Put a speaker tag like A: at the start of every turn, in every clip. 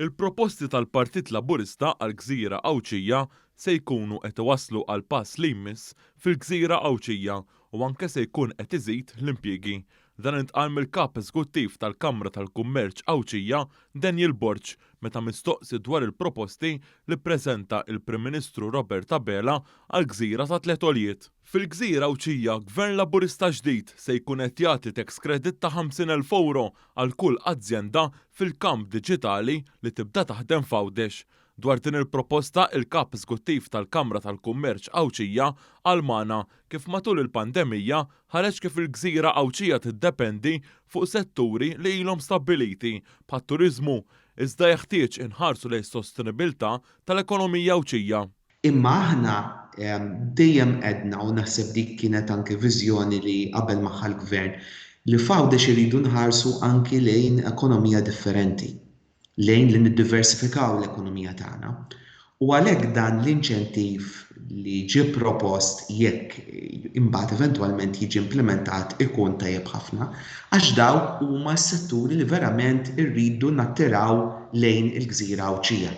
A: Il-proposti tal-Partit Laburista għall-Gżira Awċija se jkunu qed iwasslu għal pass li jmiss fil-Gżira Awċija u anke se jkun qed iżid l-impjiegi. Dan intqal mill-kap eżekuttiv tal-Kamra tal-Kummerċ Awċija Daniel Borġ meta mistoqsi dwar il-proposti li ppreżenta il-Prim Ministru Robert Abela għall-Gżira ta' Tletolijiet. Fil-Gżira Awċija, Gvern Laburista ġdid se jkun qed jagħti tax credit ta' 50,000 euro għal kull azzjenda fil-kamp diġitali li tibda taħdem f'Għawdex. Dwar din il-proposta il-kap eżekuttiv tal-Kamra tal-Kummerċ Awċija għalmana kif matul il-pandemija ħareġ kif il-Gżira Awċija tiddependi fuq setturi li ilhom stabbiliti bħat-turiżmu iżda jeħtieġ inħarsu lejn sostenibilità tal-ekonomija Awċija.
B: Imma aħna dejjem qedna u naħseb dik kienet anke viżjoni li qabel magħha l-Gvern li f'Għawdex iridu nħarsu anki lejn ekonomija differenti, lejn li niddiversifikaw l-ekonomija tagħna. U għalhekk dan l-inċentiv li ġie propost jekk imbagħad eventwalment jiġi implementat ikun tajjeb ħafna għax dawk huma s-setturi li verament irridu nattiraw lejn il-Gżira Awċija.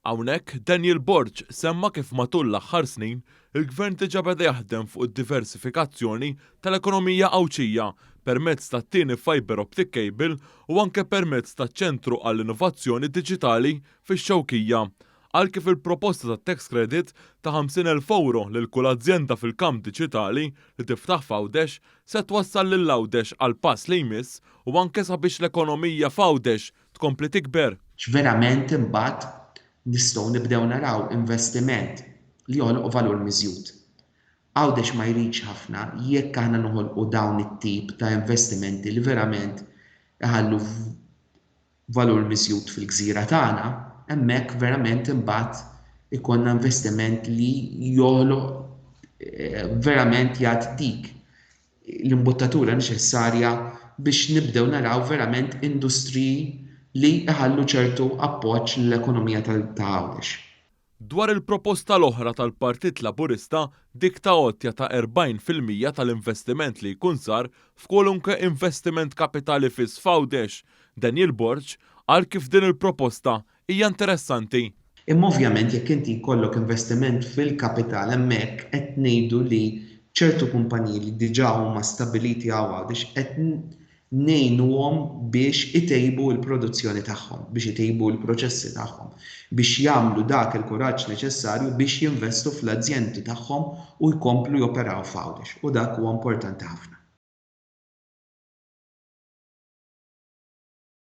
A: Hawnhekk Daniel Borġ semma kif matul l-aħħar snin il-Gvern diġà beda jaħdem fuq id-diversifikazzjoni tal-ekonomija Awċija permezz tat-tieni fiber optic cable u anke permezz taċ-ċentru għall-innovazzjoni diġitali fix-Xewkija. Għal kif il-proposta ta' tax credit ta' 50,000 euro lil kull azzjenda fil-kamp diġitali li tiftaħ f'Għawdex se twassal lil Għawdex għal pass li jmiss u anke sabiex l-ekonomija f'Għawdex tkompli tikber.
B: Verament imbagħad nistgħu nibdew naraw investiment li joħloq valur miżjud. Għawdex ma jridx ħafna jekk aħna noħolqu dawn it-tip ta' investimenti li verament iħallu valur miżjud fil-Gżira tagħna, hemmhekk verament imbagħad ikollna investiment li joħloq verament jagħti dik l-imbuttatura neċessarja biex nibdew naraw verament industriji li iħallu ċertu appoġġ l-ekonomija ta' Għawdex.
A: Dwar il-proposta l-oħra tal-Partit Laburista dik ta' għottja ta' 40% tal-investiment li jkun sar f'kolunkwe investiment kapitali fis f'Għawdex, Daniel Borġ għal kif din il-proposta hija interessanti.
B: Imma ovvjament jekk inti jkollok investiment fil-kapital hemmhekk qed ngħidu li ċertu kumpaniji li diġà huma stabiliti Għawdex qed ngħinuhom biex itejbu l-produzzjoni tagħhom, biex itejbu l-proċessi tagħhom, biex jagħmlu dak il-kuraġġ neċessarju biex jinvestu fl-azzjendi tagħhom u jkomplu joperaw f'Għawdex. U dak huwa importanti ħafna.